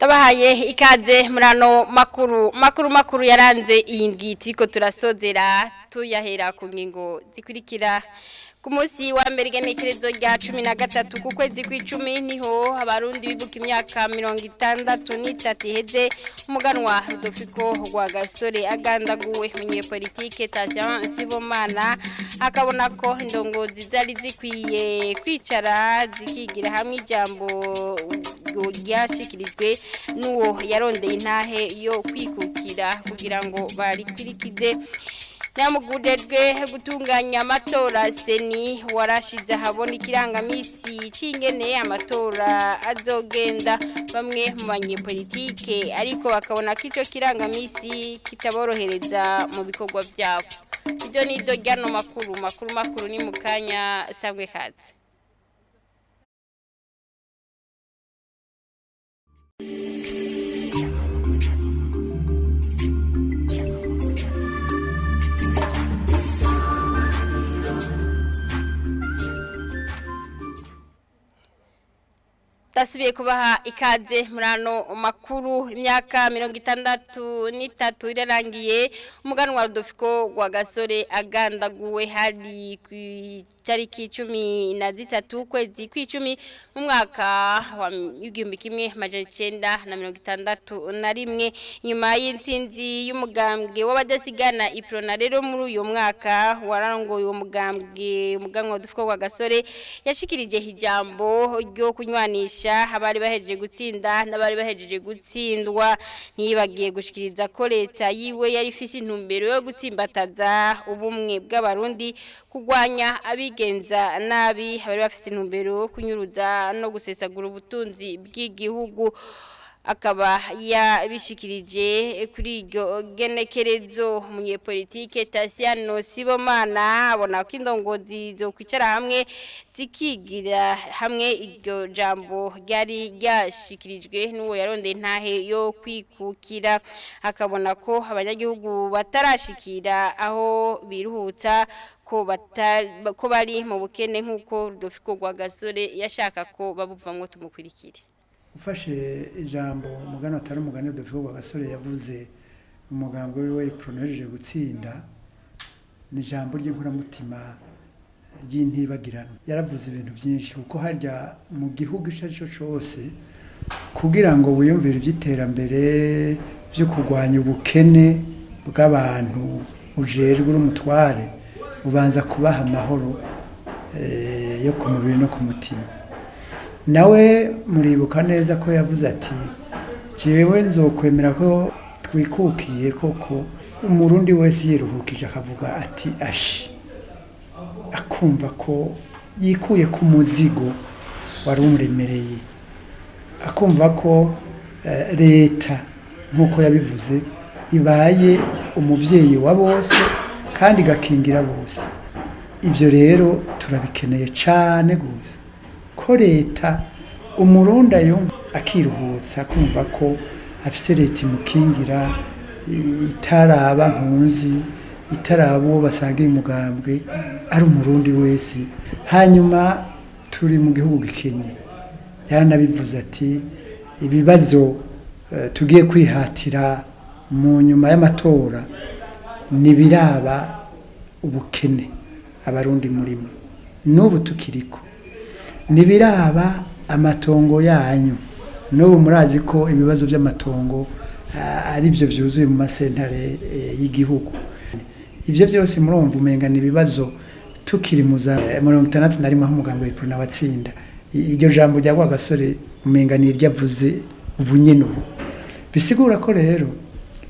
Ndabahaye ikaze murano makuru yaranze iyi ndwi turiko turasozera tuyahera ku ngingo zikurikira. Ku munsi wa mbere igenekerezo rya 13 ku kwezi kw'icumi niho abarundi bibuka imyaka 63 iheze umuganwa Rudoviko Rwagasore agandaguwe munyepolitike Tazian Sibomana akabona ko indongozi zari zikwiye kwicara zikigira hamwe ijambo ryashikirijwe n'uwo yarondeye intahe yo kwikukira kugira ngo barikwirikize. Namugudejwe gutunganya amatora seni warashize habona ikirangamisi c'ingene amatora azogenda bamwe mu banyepolitike ariko bakabona ko ico kirangamisi kitaborohereza mu bikorwa byabo. Ibyo ni do ryano makuru ni mukanya sangwe kaze. Tasubiye kubaha ikaze murano makuru imyaka 63 irarangiye umuganwa Rudoviko Rwagasore agandaguwe hari ku tariki 13 kwezi kw'icumi mu mwaka wa 1961 nyuma y'intsinzi y'umugambwe w'abadasigana iprona rero muri uyo mwaka warangoye uwo umuganwa Rudoviko Rwagasore yashikirije ijambo ryo kunywanisha abari bahejeje gutsinda n'abari bahejeje gutsindwa ntibagiye gushikiriza ko leta yiwe yari ifise intumbero yo gutsimbataza ubumwe bw'abarundi kugwanya abigenza nabi abari bafise intumbero kunyuruza no gusesagura ubutunzi bw'igihugu akaba yabishikirije kuri iryo genekerezo munyepolitike Tazian Sibomana abona ko indongozi zo kwicara hamwe zikigira hamwe iryo jambo ryari ryashikirijwe n'uwo yarondeye intahe yo kwikukira akabona ko abanyagihugu batarashikira aho biruhutsa ko bari mu bukene nk'uko Rudoviko Rwagasore yashaka ko babuvamwo tumukurikire. Ufashe ijambo umugano atari umugani Rudoviko Rwagasore yavuze umugambo wiwe ipronejeje gutsinda ni ijambo ry'inkuramutima ry'intibagirano yaravuze ibintu byinshi kuko harya mu gihugu cyacu cyose kugira ngo wiyumvire iby'iterambere byo kurwanya ubukene bw'abantu ujejwe urumutware ubanza kubaha amahoro yo ku mubiri no ku mutima. Nawe muribuka neza ko yavuze ati jewe nzokwemera ko twikukiye koko umurundi wese yiruhukije akavuga ati ashi akumva ko yikuye ku muzigo wari umuremereye akumva ko leta nk'uko yabivuze ibaye umuvyeyi wa bose kandi gakingira bose. Ibyo rero turabikeneye cyane gose ko leta umurunda yumva akiruhutsa kumva ko afise leta imukingira itaraba nkunzi itaraba uwo basangiye umugambwe ari umurundi wese. Hanyuma turi mu gihugu gikenye yaranabivuze ati ibibazo tugiye kwihatira mu nyuma y'amatora nibiraba ubukene abarundi murimo n'ubu tukiriko nibiraba amatongo yanyu n'ubu murazi ko ibibazo by'amatongo ari byo byuzuye mu masentare y'igihugu. Ivyo byose murumva umenga ni ibibazo tukiri mu za 61 aho umugambo w'iprona watsinda. Iryo jambo rya Rwagasore umenga ni ryavuze ubunyene ubu bisigura ko rero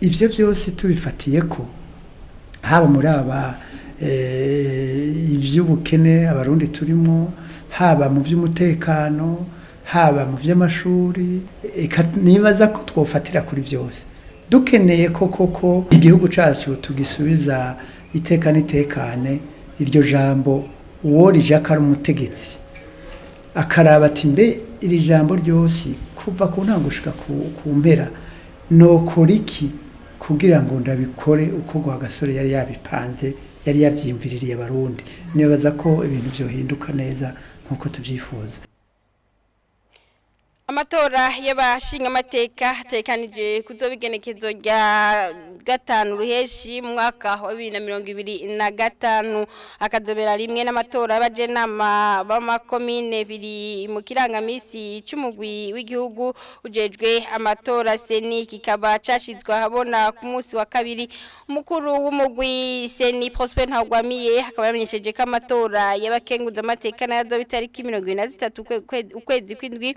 ivyo byose tubifatiye ko haba muri aba ivy'ubukene abarundi turimo haba mu by'umutekano haba mu by'amashuri nibaza ko twofatira kuri byose dukeneye koko igihugu cyacu tugisubiza itekane iryo jambo uwo rijaka ari umutegetsi akaraba ati mbe iri jambo ryose kuva ku ntango gushika ku mpera nokora iki kugira ngo ndabikore uko Rwagasore yari yabipanze yari yavyimviririye abarundi. Nibaza ko ibintu byo hinduka neza nkuko tubyifuza. Amatora y'abashinga amateka tekanije kuzobigenekezo rya gatanu ruheshi mu mwaka wa 2025 akazobera rimwe n'amatora y'abajenama b'amakomine biri mu kirangamisi c'umugwi w'igihugu ujejwe amatora seni kikaba cashizwe habona ku munsi wa kabiri umukuru w'umugwi seni Prosper Ntagwamiye akaba yamenyesheje ko amatora y'abakenguza amateka nayo bitariki 23 ukwezi kw'indwi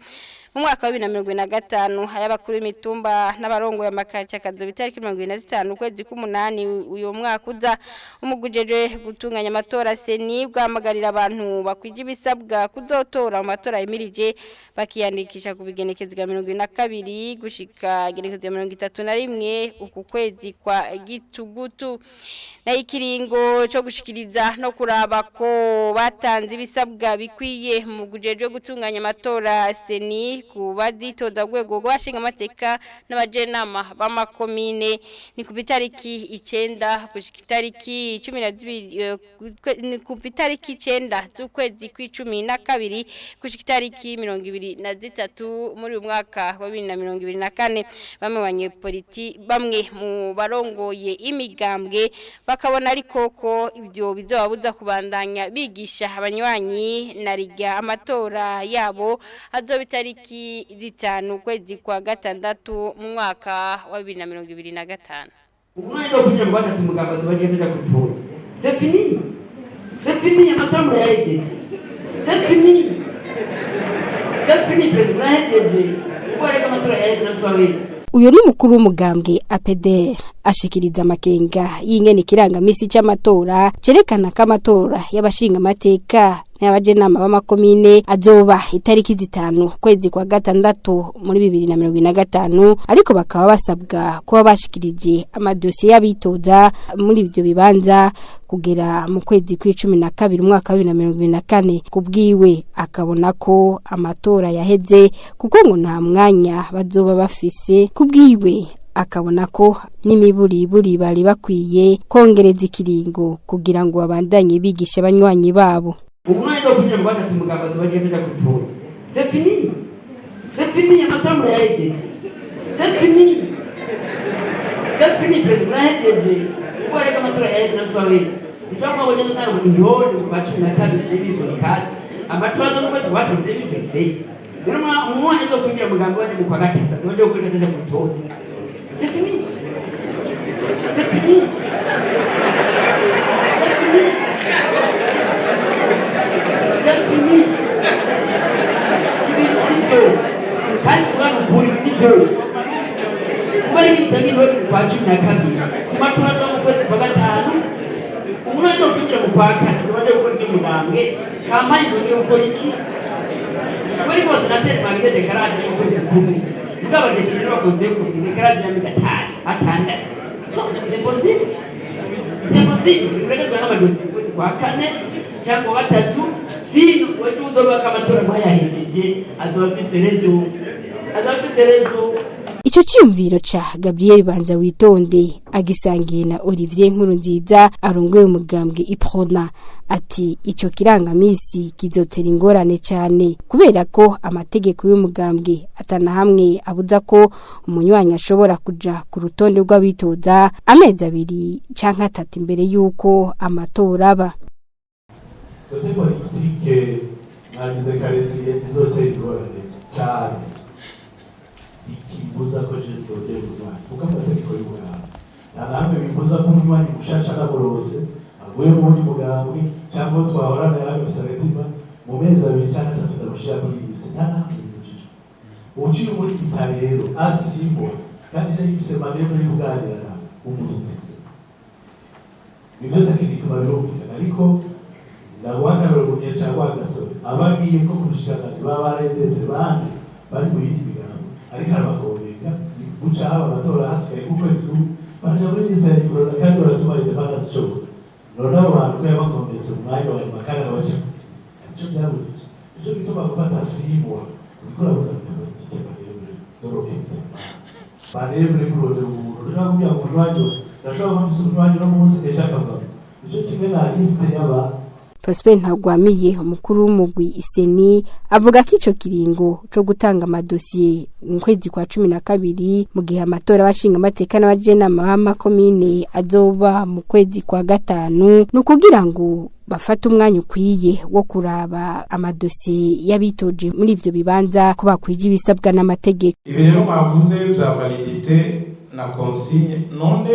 mu mwaka wa 2025 ay'abakuru b'imitumba n'abarongoye amakati akazoba itariki 25 ukwezi k'umunani uyu mwaka uza umugujeje gutunganya amatora seni bwamagarira abantu bakwije ibisabwa kuzotora mu matora yemirije bakiyandikisha ku bigenekezo bya 22 gushika igenekezo rya 31 uku kwezi kwa gitugutu na ikiringo cyo gushikiriza no kuraba ko batanze ibisabwa bikwiye mu gujeje gutunganya amatora seni kubazitoza rwego rw'abashinga amateka n'abajenama b'amakomine ni ku bitariki 9 gushika itariki 12 ku bitariki 9 z'ukwezi kw'icumi gushika itariki 23 muri uyu mwaka wa 2024 bamwe mu barongoye imigambwe bakabona ariko ko ibyo bizobabuza kubandanya bigisha abanywanyi na rijya amatora yabo azobitariki 5 kwezi kwa gatandatu mu mwaka wa 2025 umwanya wo kuja mu gatatu mugamba tubaje kuja gutora c'est fini amatora yahejeje c'est fini president yahejeje ubare amatora yahejeje naswawe. Uyo ni mukuru w'umugambwe APD ashikiriza amakenga y'ingene kirangamisi c'amatora cerekana ko amatora y'abashinga amateka n'abajenama b'amakomine azoba itariki 5 kwezi kwa gatandatu muri 2025 ariko bakaba basabwa kuba bashikirije amadosiye y'abitoza muri ibyo bibanza kugera mu kwezi kwa12 umwaka wa 2024 kubwiwe akabona ko amatora yaheze kuko ngo nta mwanya bazoba bafise kubwiwe akabona ko n'imiburiburi bari bakwiye kongereza ikiringo kugira ngo babandanye bigisha abanywanyi babo. Umwanya wo kuja mu gatatu mugamba tubaje kuja gutora c'est fini amatora yahejeje c'est fini president yahejeje ubare amatora yahejeje naswawe ishaka wabonye nta mu njoro ku 12 division card amatora no kwete wacu division 6 rero umwanya wo kuja mugamba wanje mu kwa gatatu tubaje kuja gutora c'est fini kandi kubana politiko kubera ibitagi no kwa 12 kumatora no kwete kwa gatanu umwana no kwinjira mu kwa kane baje gukora imugambwe kamaye ngo uko iki bari bose nateze mangide dekaraje yo kwezi kumwe mugabaje kije bakoze ku dekaraje ya migatari atanda c'est possible ureke cyangwa amadosi kwa kane cyangwa gatatu sino wetu uzoba kamatora mwayahejeje azobiterejo Ico cyumviro ca Gabriel Banza witonde agisangiye na Olivier Nkurunziza arongoye umugambwe Iprona ati ico kirangamisi kizotera ingorane cyane kubera ko amategeko y'umugambwe atana hamwe abuza ko umunywanyi ashobora kuja ku rutonde rw'abitoza amezi 2 canke 3 imbere yuko amatora aba. Kote politike nagize karestiye zizotera ingorane cyane ikibuza ko je dodera umwana kuko amategeko y'umugambwe namwe bibuza ko umunywanyi mushasha n'aborose aguye mu wundi mugambwe cyangwa twahorana yarabisa agatima mu mezi 2 cyangwa 3 ndamushira kuri liste ntanamwe uciye muri isa rero asimbo kandi je yisema rero y'uganira na umuritsi ibyo takirika babirumvikana ariko ndagwakaro mu gihe cyangwa agasore abagiye ko kushikana babarendetse bandi bari mu yindi migambo ariko abakobenga guca abatora hasigaye kukwezi baje muri liste ya Corona kandi baratuma independence show none abantu ko yabakombetse mu mwanya wa makara baje cyo byabuje cyo bituma gufata simwa bikora politike barebe kurode umuntu n'abya umwanyo ndashaka kumvisa umwanyo no munsi ejo akava icyo kimwe na liste yaba Prosper Ntagwamiye umukuru w'umugwi Iseni avuga ko ico kiringo co gutanga amadosiye mu kwezi kwa 12 mu gihe amatora abashinga amateka n'abajenama b'amakomine azoba mu kwezi kwa 5 no kugira ngo bafata umwanya ukwiye wo kuraba amadosiye y'abitoje muri ivyo bibanza ko bakwije ibisabwa n'amategeko. Ibi rero mwavuze bya validité na consigne none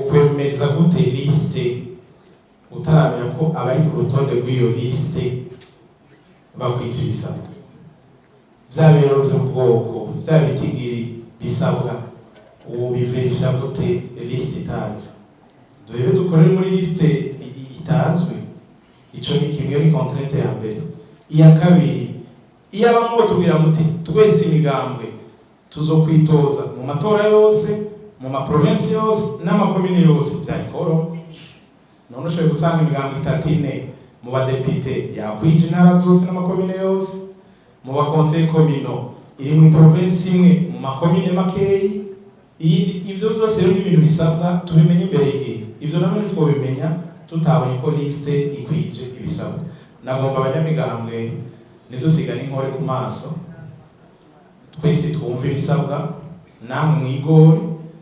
kwemeza gute liste utaramenya ko abari ku rutonde rw'iyo liste bakwije ibisabwa bya biro by'ubwoko bya bitigiri bisabwa ubiverisha gute liste itaje dore dukorera muri liste itazwi ico ni kimwe ni contrainte ya mbere iya kabiri iyo abamwe tubwira muti twese imigambwe tuzokwitoza mu matora yose mu ma province yose n'amakomine yose byarikoro none ushobora gusanga imigambwe 34 mu badepite yakwije intara zose n'amakomine yose mu bakonseil communaux iri mu province imwe mu makomine makeyi ivyo byose rero ibintu bisabwa tubimenye imbere y'igihe ivyo namwe twobimenya tutabonye ko liste ikwije ibisabwa nagomba abanyamigambwe nidusigana inkore ku maso twese twumva ibisabwa namwe mwigore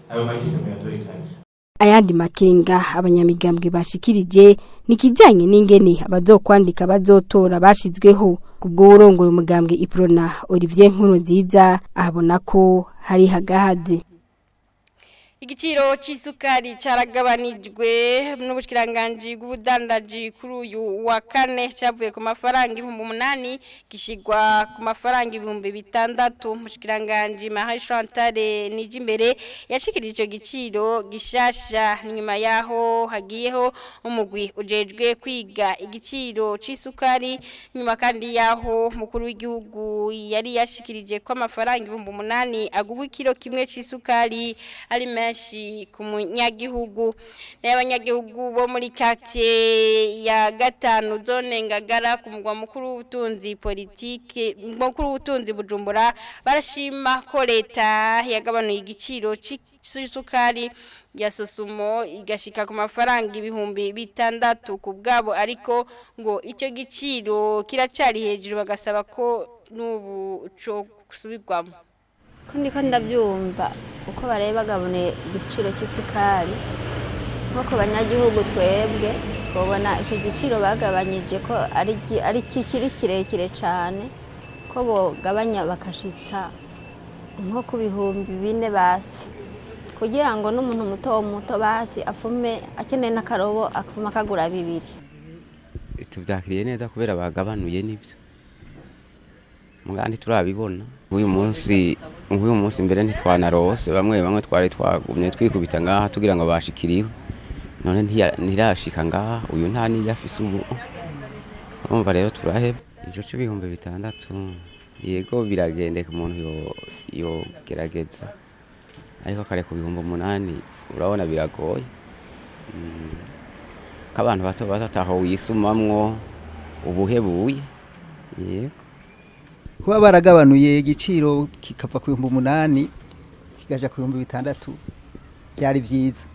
ayo magiste muyadorikanye. Ayandi makenga abanyamigambwe bashikirije nikijanye n'ingene abazokwandika bazotora bashizweho kubwo urongoye umugambwe Iprona Olivier Nkurunziza abona ko hari hagahaze. Igiciro c'isukari caragabanijwe n'ubushikiranganje bw'ubudandaji kuri uyu wa kane cyavuye ku mafaranga 8,000 gishigwa ku mafaranga 6,000. Mushikiranganje Marie Chantal Nijimbere yashikirije ico giciro gishasha nyuma yaho hagiyeho umugwi ujejwe kwiga igiciro c'isukari nyuma kandi yaho mukuru w'igihugu yari yashikirije ko amafaranga 8,000 agugwa ikiro kimwe c'isukari ari ku munyagihugu n'abanyagihugu bo muri quartier ya 5 zone Ngagara ku mugwa mukuru w'ubutunzi politike mukuru w'ubutunzi Bujumbura barashima ko leta yagabanuye igiciro c'isukari ya Sosumo igashika ku mafaranga 6,000 ku bwabo ariko ngo icyo giciro kiracari hejuru bagasaba ko n'ubu cyo gusubirwamo. Kundi ndabyumva uko bareba bagabone igiciro cy'isukari nko ku banyagihugu twebwe twobona icyo giciro bagabanyije ko ari kikiri kirekire cyane ko bogabanya bakashitsa nko ku 4,000 basi kugira ngo n'umuntu muto basi afume akeneye n'akarobo afuma kagura 2. Tubyakiriye neza kubera bagabanuye nibyo mugandi turabibona uyu munsi mbere ntitwanarose bamwe twari twagumye twikubita ngaha tugira ngo bashikiriho none ntirashika ngaha uyu nta niyafise ubu umva rero turaheba ico c'ibihumbi 6 yego biragendeka umuntu yo gerageza ariko kare ku 8,000 urabona biragoye k'abantu bato batataho wisumamwo ubuhebuye yego kuba baragabanuye igiciro kikava ku 8,000 kigaja ku 6,000 byari byiza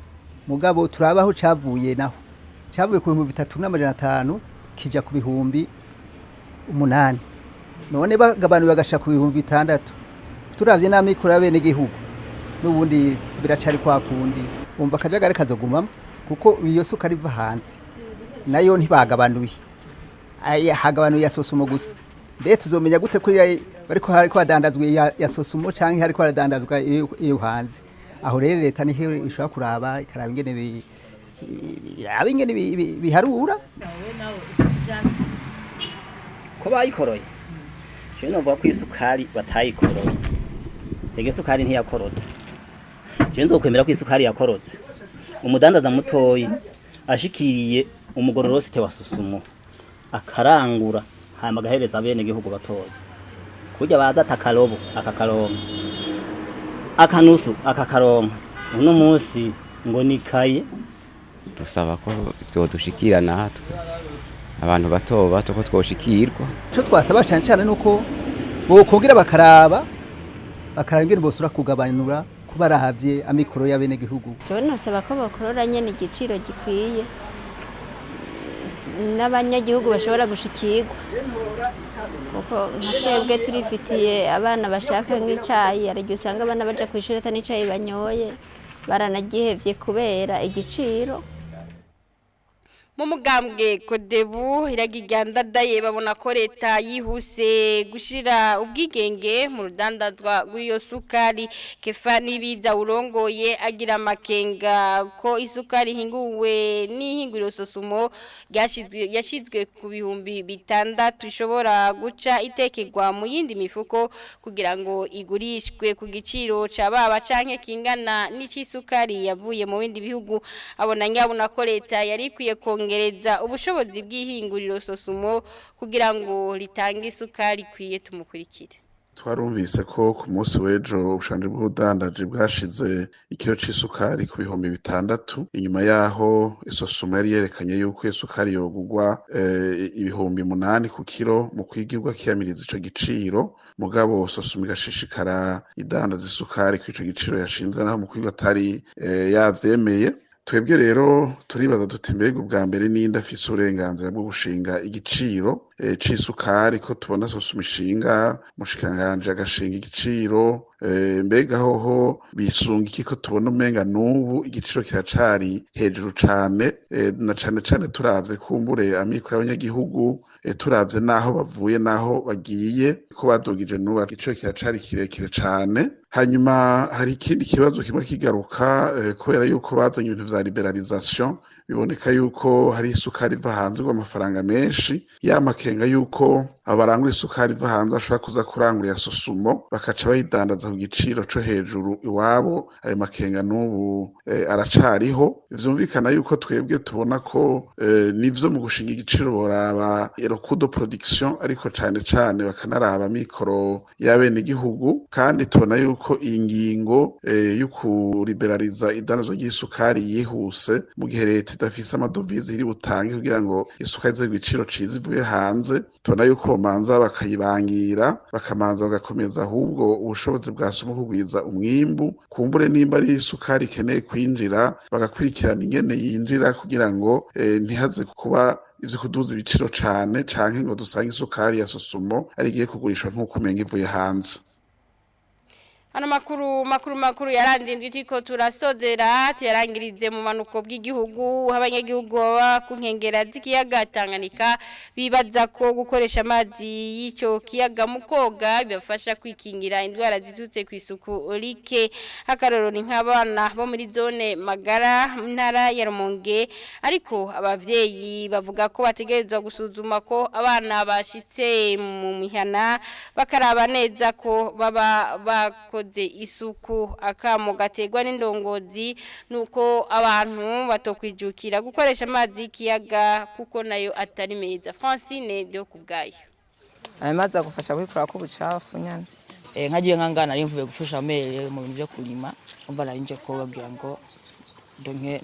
mugabo turabaho cavuye naho cavuye ku 3,500 kija ku 8,000 none bagabanuye bagasha ku 6,000 turavye n'amikoro bene gihugu n'ubundi biracari kwa kundi umva kajagare kazogumamo kuko iyo sukari iva hanze nayo ntibagabanuye hagabanuye ya Sosumo gusa mbe tuzomenya gute kuri bariko hariko badandazwe ya Sosumo canke hariko badandazwa iyo hanze aho rero leta niho ishobora kuraba ikaraba ingene biharura ko bayikoroye cyo novuga ko isukari batayikoroye ege sukari ntiyakorotse cyo nzokwemera ko isukari yakorotse umudandaza mutoyi ashikiriye umugororosite wa Sosumo akarangura hama gahereza bene gihugu batoye kujya baza takalobo akakaronka akanusu akakaronka uno munsi ngo nikaye dusaba ko byodushikira natwe abantu bato ko twoshikirwa cyo twasaba cyane nuko bokongera bakaraba ingene bosura kugabanura kubarahavye amikoro ya bene gihugu cyo nasaba ko bakorora nyene igiciro gikwiye n'abanyagihugu bashobora gushikirwa kuko nka twebwe turifitiye abana bashaka nk'icayi hari igihe usanga abana baja ku ishuri ata n'icayi banyoye baranagihevye kubera igiciro. Mu mugambwe Kodebu iragigandadaye babona ko leta yihuse gushira ubwigenge mu rudandazwa rw'iyo sukari. Kefa Nibiza urongoye agira amakenga ko isukari hinguwe n'ihinguriro Sosumo yashizwe ku bihumbi 6 ishobora guca itekegwa mu yindi mifuko kugira ngo igurishwe ku giciro ca baba canke kingana n'icisukari yavuye mu bindi bihugu. Abona nyabona ko leta yari kwiye kongereza ubushobozi bw'ihinguriro Sosumo kugira ngo litange isukari kwiye tumukurikire. Twarumvise ko ku munsi w'ejo ubushanje bw'ubudandaji bwashize ikiro c'isukari ku bihumbi 6 inyuma yaho Sosumo yari yerekanye yuko isukari yogugwa ibihumbi 8 ku kiro mu kwigirwa kiyamiriza ico giciro mugabo Sosumo igashishikara idandaza isukari ku ico giciro yashinze naho mu kwigwa atari yavyemeye. Twebwe rero turibaza duti mbega ubwa mbere n'inda afise uburenganzira bwo gushinga igiciro c'isukari ko tubona Sosumo ishinga mushikanganje agashinga igiciro mbega hoho bisunga iki ko tubona umenga n'ubu igiciro kiracari hejuru cane na cane turavye kumbure amikoro y'abanyagihugu turavye naho bavuye naho bagiye ko badugije n'ubu igiciro kiracari kirekire cane. Hanyuma hari ikindi kibazo kimwe kigaruka kubera yuko bazanye ibintu vya liberalisation biboneka yuko hari isukari iva hanze rw'amafaranga menshi yamakenga yuko abarangura isukari iva hanze bashobora kuza kurangurira Sosumo bakaca bayidandaza ku giciro co hejuru iwabo. Ayo makenga n'ubu aracariho. Vyumvikana yuko twebwe tubona ko nivyo mu gushinga igiciro boraba erokudo production ariko cane bakanaraba mikoro y'abene igihugu kandi tubona yuko iyi ngingo yo kuriberaliza idandazwa ry'isukari yihuse mu gihe leta idafise amadovize iri butange kugira ngo isukari ize igiciro ciza ivuye hanze. Tubona yuko manza bakayibangira bakamanza bagakomeza ahubwo ubushobozi bwa Sosumo kugwiza umwimbu kumbure nimba ari isukari ikeneye kwinjira bagakurikirana ingene yinjira kugira ngo ntihaze kuba ivyo kuduza ibiciro cane canke ngo dusange isukari ya Sosumo ari igiye kugurishwa nk'uko umenga ivuye hanze. Ano makuru yarandindwe tiko turasozera tuyarangirize mu manuko bw'igihugu abanyagihugu baba ku nkengera z'ikiyaga Tanganyika bibaza ko gukoresha amazi y'icyo kiyaga mu koga bibafasha kwikingira indwara zitutse ku isuku rike. Akaroro ni nk'abana bo muri zone Magara ntara ya Rumonge ariko abavyeyi bavuga ko bategerezwa gusuzuma ko abana bashitse mu mihana bakaraba neza ko baba bakoze isuku. Akamo gategwa n'indongozi nuko abantu batokwijukira gukoresha amazi y'ikiyaga kuko nayo atari meza. Francine de kubgayo amazi agufasha kwikora ko bucafu nyane nkagiye nkangana ari mvuye gufasha amere mu bintu byo kurima umva narinje ko babwira ngo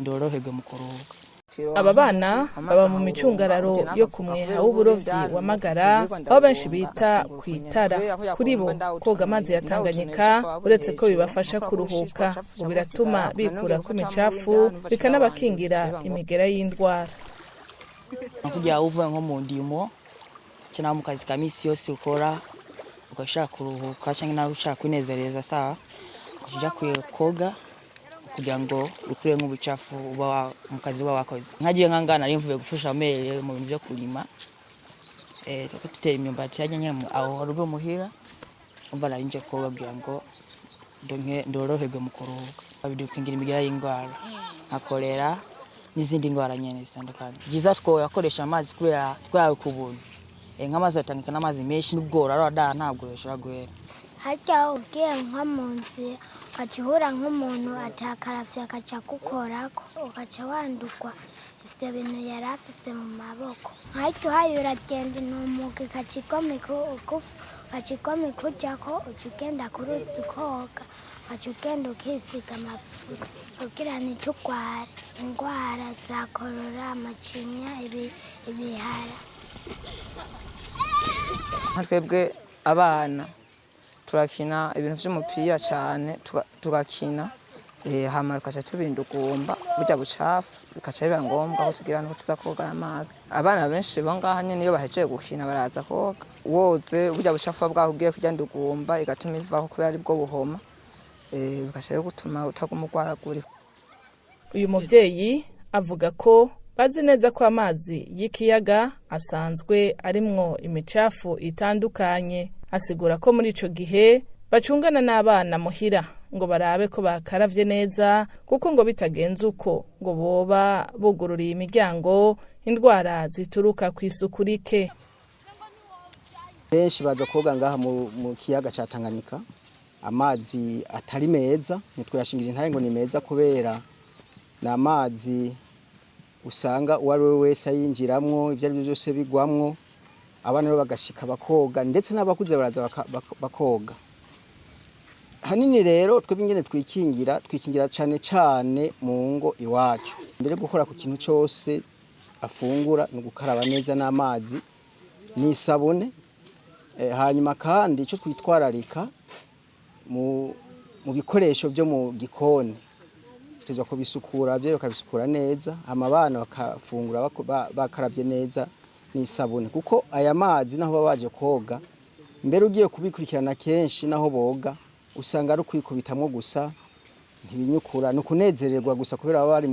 ndoroherwe mu kuruhuka. Aba bana baba mu micungararo yo kumweha w'uburovyi wa Magara aho benshi bita kwitara. Kuri bo koga amazi ya Tanganyika uretse ko bibafasha kuruhuka ngo biratuma bikura ku micafu bikanabakingira imigera y'indwara. Kugira uvuye nko mu ndimo cyane mu kazi ka misi yose ukora ugashaka kuruhuka cyangwa nawe ushaka kwinezereza sawa ujya koga kugira ngo ukure nk'ubucafu uba mu kazi wakoze. Nkagiye nkangana ari mvuye gufasha amere mu bintu byo kurima tutera imyumbati yajyanye aho harube muhira umva narinje ko babwira ngo ndoroherwe mu kuruhuka babidukingira imigera y'indwara nka kolera n'izindi ndwara nyene zitandukanye. Byiza two yakoresha amazi kubera twawe kubuntu nk'amazi atangika n'amazi menshi n'ubwora arada ntabwo yashobora guhera. Hajya ugiye nko mu nzira ukacihura nk'umuntu atakaravye akaca gukorako ukaca wandurwa ivyo bintu yari afise mu maboko. Hajya uhaye uragenda intumuka ikacigomeka ukufu ukacigomeka ujako uca ugenda ku ruzi ukoga ukaca ugenda ukisiga amavuta kugira ntitugware indwara za korora amacinya ibihara. Twebwe abana turakina ibintu by'umupira cyane tugakina hama tukaca tubindugumba burya bucafu bikaca biba ngombwa ko tugira n'uko tuza koga amazi. Abana benshi bo ngaha nyene iyo bahejeje gukina baraza koga, woze burya bucafu bwaho ugiye kurya ndugumba igatuma ivaho kubera ari bwo buhoma, bikaca gutuma utaguma urwaragurika. Uyu muvyeyi avuga ko bazi neza ko amazi y'ikiyaga asanzwe arimwo imicafu itandukanye. Asigura ko muri ico gihe bacungana n'abana muhira ngo barabe ko bakaravye neza, kuko ngo bitagenze uko ngo boba bugururiye imiryango indwara zituruka kw'isuku rike. Benshi baza koga ngaha mu kiyaga ca Tanganyika, amazi atari meza, ntitwayashingira intahe ngo ni meza kubera na amazi usanga uwari we wese yinjiramwo, ivyo ari byo byose bigwamwo, abana rero bagashika bakoga, ndetse n'abakuze baraza bakoga. Hanini rero twebwe ingene twikingira cane cane mu ngo iwacu. Mbere gukora ku kintu cyose afungura no gukaraba neza n'amazi n'isabune. Hanyuma kandi ico twitwararika mu bikoresho byo mu gikoni tuza kubisukura, byo bakabisukura neza, amabana bakafungura bakaravye neza n'isabune, kuko aya mazi naho babaje koga mbere ugiye kubikurikirana kenshi naho boga usanga ari kwikubitamwo gusa, ntibinyukura no kunezererwa gusa kubera bari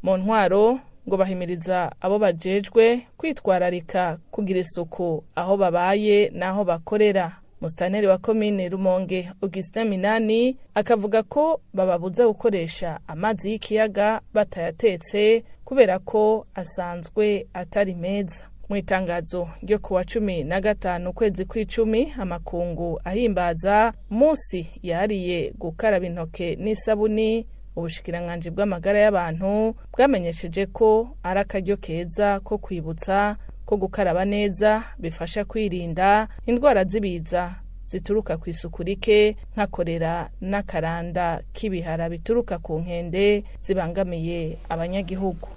mu ntwaro ngo bahimiriza abo bajejwe kwitwararika kugira isuku aho babaye naho bakorera. Musitanteri wa komine Rumonge Augustin Minani akavuga ko bababuza gukoresha amazi y'ikiyaga batayatetse kubera ko asanzwe atari meza. Mu itangazo ryo kuwa 15 ukwezi kw'icumi, amakungu ahimbaza munsi yariye gukaraba intoke n'isabuni, ubushikiranganji bw'amagara y'abantu bwamenyesheje ko ari akaryo keza ko kwibutsa ko gukaraba neza bifasha kwirinda indwara z'ibiza zituruka ku isuku rike nka kolera n'akaranda k'ibihara bituruka ku nkende zibangamiye abanyagihugu.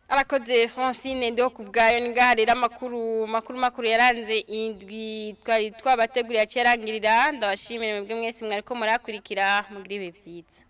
Arakoze Francine ndo kubgayo ningaharira makuru yaranze indwi twari twabateguriye cyarangirira. Ndabashimira mwebwe mwese mwariko murakurikira mugire bivyiza.